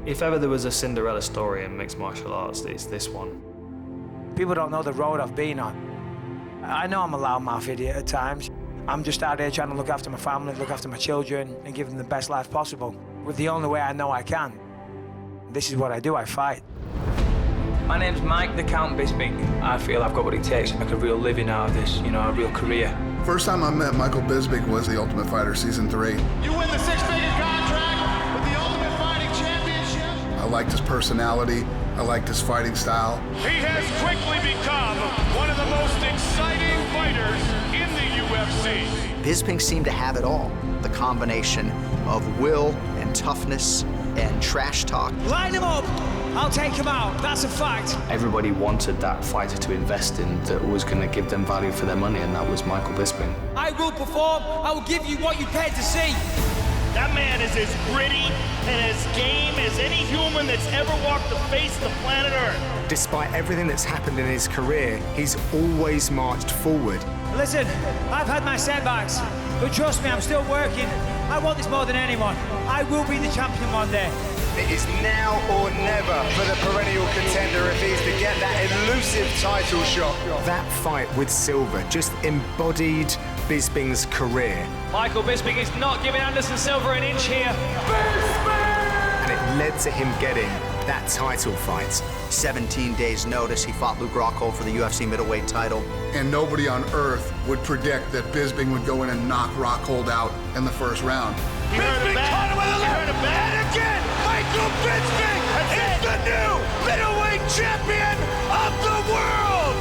If ever there was a Cinderella story in mixed martial arts, it's this one. People don't know the road I've been on. I know I'm a loudmouth idiot at times. I'm just out here trying to look after my family, look after my children, and give them the best life possible, with the only way I know I can. This is what I do, I fight. My name's Mike the Count Bisping. I feel I've got what it takes to make a real living out of this, you know, a real career. First time I met Michael Bisping was The Ultimate Fighter Season 3. You win the six-figure contract with the Ultimate Fighting Championship. I liked his personality. I liked his fighting style. He has quickly become one of the most exciting fighters in the UFC. Bisping seemed to have it all. The combination of will and toughness and trash talk. Line him up! I'll take him out, that's a fact. Everybody wanted that fighter to invest in that was going to give them value for their money, and that was Michael Bisping. I will perform, I will give you what you paid to see. That man is as gritty and as game as any human that's ever walked the face of the planet Earth. Despite everything that's happened in his career, he's always marched forward. Listen, I've had my setbacks, but trust me, I'm still working. I want this more than anyone. I will be the champion one day. It is now or never for the perennial contender if he's to get that elusive title shot. That fight with Silva just embodied Bisping's career. Michael Bisping is not giving Anderson Silva an inch here. And it led to him getting that title fight. 17 days notice, he fought Luke Rockhold for the UFC middleweight title. And nobody on earth would predict that Bisping would go in and knock Rockhold out in the first round. Bisping caught him with a left. And again, Michael Bisping is the new middleweight champion of the world.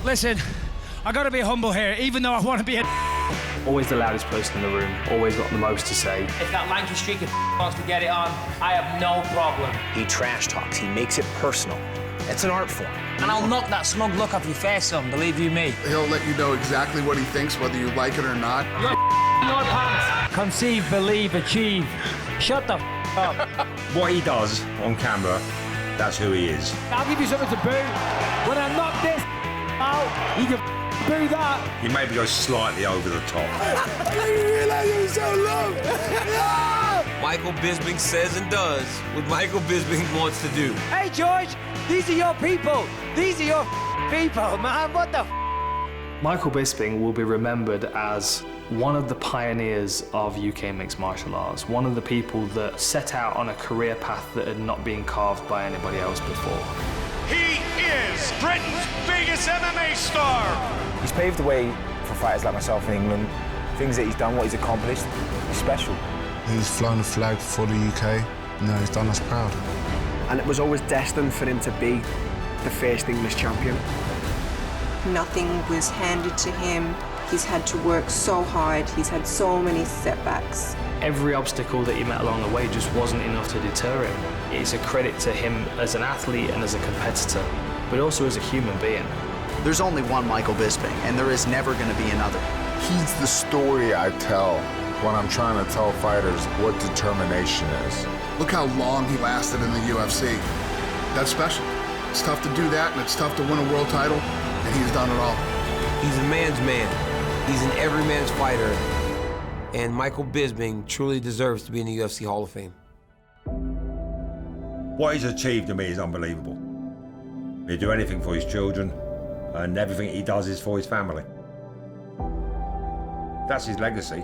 Listen, I gotta be humble here, even though I want to be a Always the loudest person in the room, always got the most to say. If that lanky streaker wants to get it on, I have no problem. He trash talks, he makes it personal. It's an art form. And I'll knock that smug look off your face, son, believe you me. He'll let you know exactly what he thinks, whether you like it or not. You're your pants. Conceive, believe, achieve. Shut the up. What he does on camera, that's who he is. I'll give you something to boo. When I knock this out, you can boo that. He maybe goes slightly over the top. I didn't realize it was so long. Michael Bisping says and does what Michael Bisping wants to do. Hey, George, these are your people. These are your people, man. What the Michael Bisping will be remembered as one of the pioneers of UK mixed martial arts, one of the people that set out on a career path that had not been carved by anybody else before. He is Britain's biggest MMA star. He's paved the way for fighters like myself in England. Things that he's done, what he's accomplished, is special. He's flown a flag for the UK. You know, he's done us proud. And it was always destined for him to be the first English champion. Nothing was handed to him. He's had to work so hard. He's had so many setbacks. Every obstacle that he met along the way just wasn't enough to deter him. It's a credit to him as an athlete and as a competitor, but also as a human being. There's only one Michael Bisping, and there is never going to be another. He's the story I tell when I'm trying to tell fighters what determination is. Look how long he lasted in the UFC. That's special. It's tough to do that, and it's tough to win a world title, and he's done it all. He's a man's man. He's an every man's fighter. And Michael Bisping truly deserves to be in the UFC Hall of Fame. What he's achieved to me is unbelievable. He'll do anything for his children, and everything he does is for his family. That's his legacy.